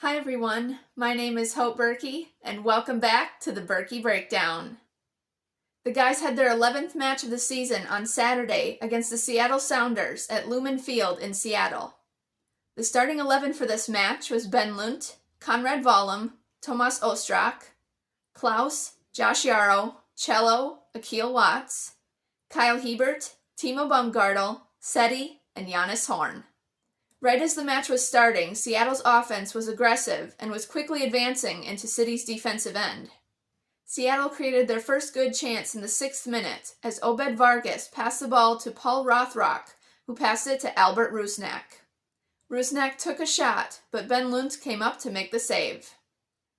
Hi everyone, my name is Bürki, and welcome back to the Bürki Breakdown. The guys had their 11th match of the season on Saturday against the Seattle Sounders at Lumen Field in Seattle. The starting 11 for this match was Ben Lunt, Konrad Vollum, Tomas Ostrak, Klaus, Josh Yarrow, Cello, Akil Watts, Kyle Hebert, Timo Baumgartel, Seti, and Giannis Horn. Right as the match was starting, Seattle's offense was aggressive and was quickly advancing into City's defensive end. Seattle created their first good chance in the 6th minute as Obed Vargas passed the ball to Paul Rothrock, who passed it to Albert Rusnak. Rusnak took a shot, but Ben Lunt came up to make the save.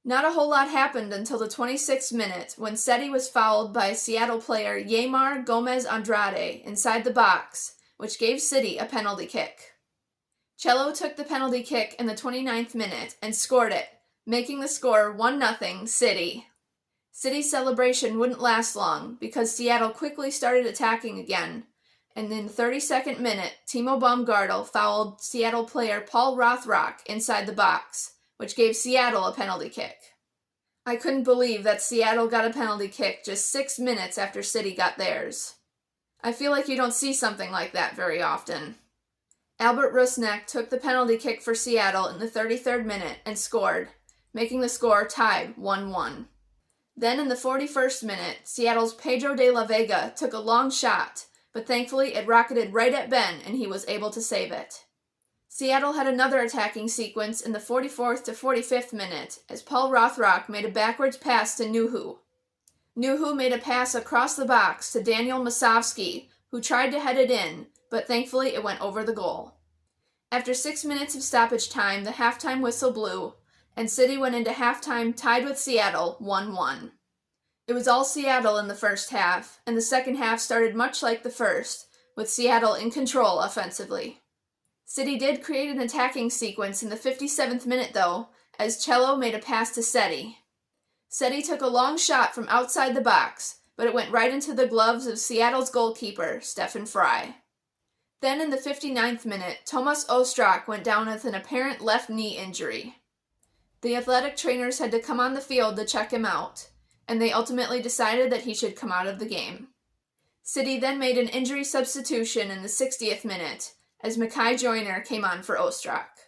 Not a whole lot happened until the 26th minute when Seti was fouled by Seattle player Yeimar Gomez Andrade inside the box, which gave City a penalty kick. Cello took the penalty kick in the 29th minute and scored it, making the score 1-0 City. City's celebration wouldn't last long because Seattle quickly started attacking again, and in the 32nd minute, Timo Baumgartel fouled Seattle player Paul Rothrock inside the box, which gave Seattle a penalty kick. I couldn't believe that Seattle got a penalty kick just 6 minutes after City got theirs. I feel like you don't see something like that very often. Albert Rusnak took the penalty kick for Seattle in the 33rd minute and scored, making the score tied 1-1. Then in the 41st minute, Seattle's Pedro de la Vega took a long shot, but thankfully it rocketed right at Ben and he was able to save it. Seattle had another attacking sequence in the 44th to 45th minute as Paul Rothrock made a backwards pass to Nuhu. Nuhu made a pass across the box to Daniel Masovsky, who tried to head it in, but thankfully it went over the goal. After 6 minutes of stoppage time, the halftime whistle blew, and City went into halftime tied with Seattle 1-1. It was all Seattle in the first half, and the second half started much like the first, with Seattle in control offensively. City did create an attacking sequence in the 57th minute though, as Cello made a pass to Seti. Seti took a long shot from outside the box, but it went right into the gloves of Seattle's goalkeeper, Stefan Frei. Then in the 59th minute, Tomas Ostrak went down with an apparent left knee injury. The athletic trainers had to come on the field to check him out, and they ultimately decided that he should come out of the game. City then made an injury substitution in the 60th minute, as Mekhi Joyner came on for Ostrak.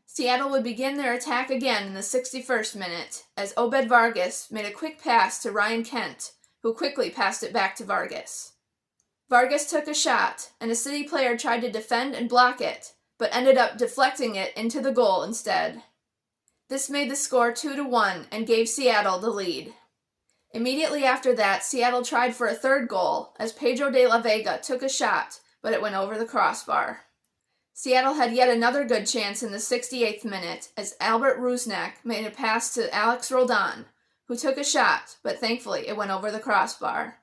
Seattle would begin their attack again in the 61st minute, as Obed Vargas made a quick pass to Ryan Kent, who quickly passed it back to Vargas. Vargas took a shot, and a City player tried to defend and block it, but ended up deflecting it into the goal instead. This made the score 2-1 and gave Seattle the lead. Immediately after that, Seattle tried for a third goal, as Pedro de la Vega took a shot, but it went over the crossbar. Seattle had yet another good chance in the 68th minute, as Albert Rusnak made a pass to Alex Roldan, who took a shot, but thankfully it went over the crossbar.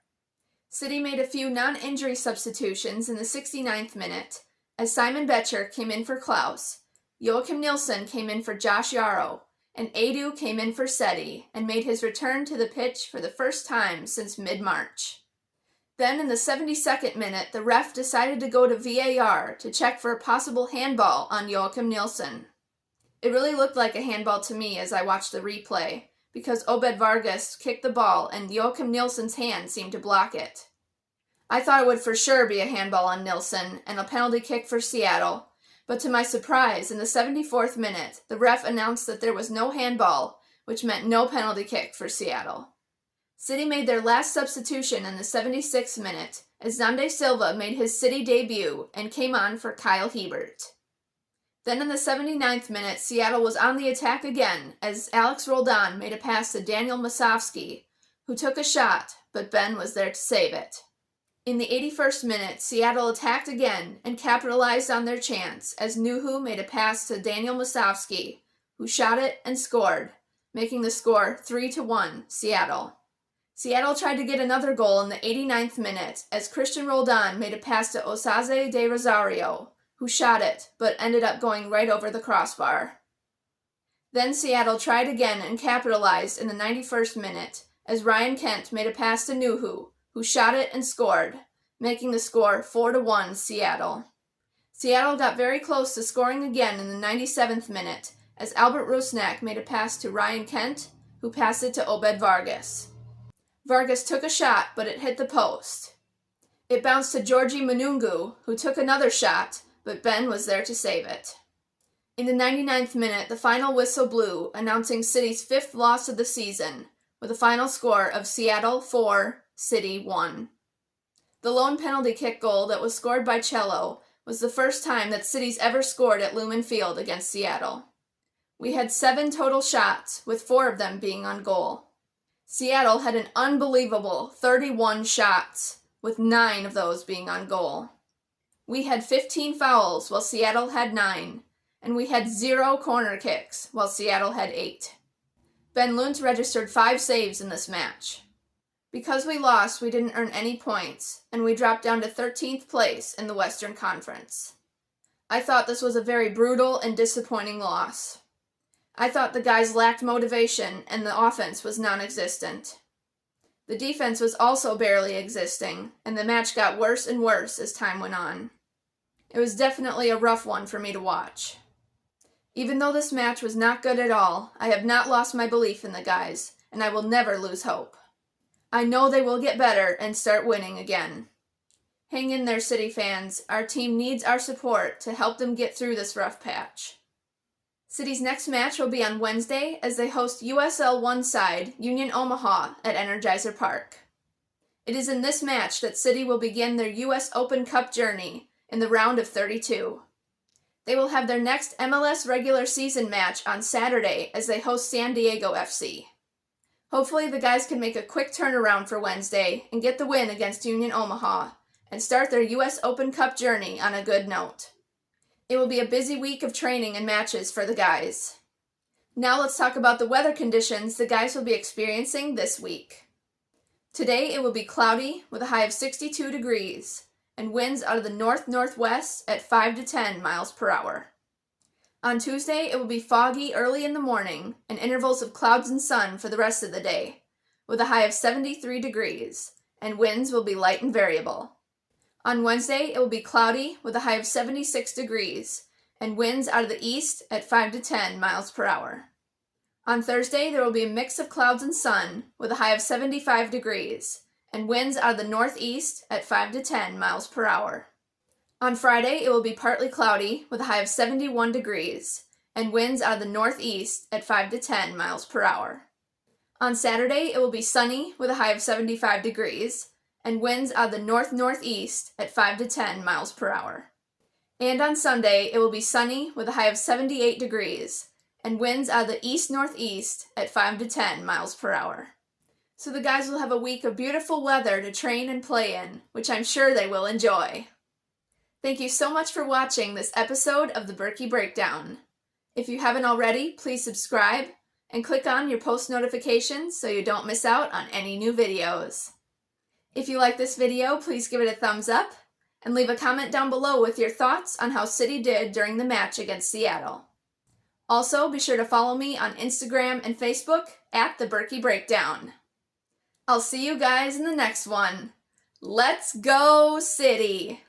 City made a few non-injury substitutions in the 69th minute, as Simon Becher came in for Klaus, Joachim Nilsson came in for Josh Yarrow, and Adu came in for Seti and made his return to the pitch for the first time since mid-March. Then in the 72nd minute, the ref decided to go to VAR to check for a possible handball on Joachim Nilsson. It really looked like a handball to me as I watched the replay, because Obed Vargas kicked the ball and Joachim Nilsson's hand seemed to block it. I thought it would for sure be a handball on Nilsson and a penalty kick for Seattle, but to my surprise, in the 74th minute, the ref announced that there was no handball, which meant no penalty kick for Seattle. City made their last substitution in the 76th minute, as Xande Silva made his City debut and came on for Kyle Hebert. Then in the 79th minute, Seattle was on the attack again as Alex Roldan made a pass to Daniel Masovsky, who took a shot, but Ben was there to save it. In the 81st minute, Seattle attacked again and capitalized on their chance as Nuhu made a pass to Daniel Musovski, who shot it and scored, making the score 3-1 Seattle. Seattle tried to get another goal in the 89th minute as Christian Roldan made a pass to Osaze de Rosario, who shot it but ended up going right over the crossbar. Then Seattle tried again and capitalized in the 91st minute as Ryan Kent made a pass to Nuhu, who shot it and scored, making the score 4-1 Seattle. Seattle got very close to scoring again in the 97th minute as Albert Rusnak made a pass to Ryan Kent, who passed it to Obed Vargas. Vargas took a shot, but it hit the post. It bounced to Georgi Manungu, who took another shot, but Ben was there to save it. In the 99th minute, the final whistle blew, announcing City's 5th loss of the season, with a final score of Seattle 4, City 1. The lone penalty kick goal that was scored by Cello was the first time that City's ever scored at Lumen Field against Seattle. We had 7 total shots, with 4 of them being on goal. Seattle had an unbelievable 31 shots, with 9 of those being on goal. We had 15 fouls, while Seattle had 9, and we had 0 corner kicks, while Seattle had 8. Ben Lunt registered 5 saves in this match. Because we lost, we didn't earn any points, and we dropped down to 13th place in the Western Conference. I thought this was a very brutal and disappointing loss. I thought the guys lacked motivation and the offense was non-existent. The defense was also barely existing, and the match got worse and worse as time went on. It was definitely a rough one for me to watch. Even though this match was not good at all, I have not lost my belief in the guys, and I will never lose hope. I know they will get better and start winning again. Hang in there, City fans. Our team needs our support to help them get through this rough patch. City's next match will be on Wednesday as they host USL 1 side Union Omaha at Energizer Park. It is in this match that City will begin their US Open Cup journey in the round of 32. They will have their next MLS regular season match on Saturday as they host San Diego FC. Hopefully the guys can make a quick turnaround for Wednesday and get the win against Union Omaha and start their US Open Cup journey on a good note. It will be a busy week of training and matches for the guys. Now let's talk about the weather conditions the guys will be experiencing this week. Today it will be cloudy with a high of 62 degrees and winds out of the north-northwest at 5 to 10 miles per hour. On Tuesday it will be foggy early in the morning and intervals of clouds and sun for the rest of the day, with a high of 73 degrees, and winds will be light and variable. On Wednesday, it will be cloudy with a high of 76 degrees and winds out of the east at 5 to 10 miles per hour. On Thursday, there will be a mix of clouds and sun with a high of 75 degrees and winds out of the northeast at 5 to 10 miles per hour. On Friday, it will be partly cloudy with a high of 71 degrees and winds out of the northeast at 5 to 10 miles per hour. On Saturday, it will be sunny with a high of 75 degrees and winds out of the north-northeast at 5 to 10 miles per hour. And on Sunday, it will be sunny with a high of 78 degrees and winds out of the east-northeast at 5 to 10 miles per hour. So the guys will have a week of beautiful weather to train and play in, which I'm sure they will enjoy. Thank you so much for watching this episode of the Bürki Breakdown. If you haven't already, please subscribe and click on your post notifications so you don't miss out on any new videos. If you like this video, please give it a thumbs up and leave a comment down below with your thoughts on how City did during the match against Seattle. Also, be sure to follow me on Instagram and Facebook at the Bürki Breakdown. I'll see you guys in the next one. Let's go, City!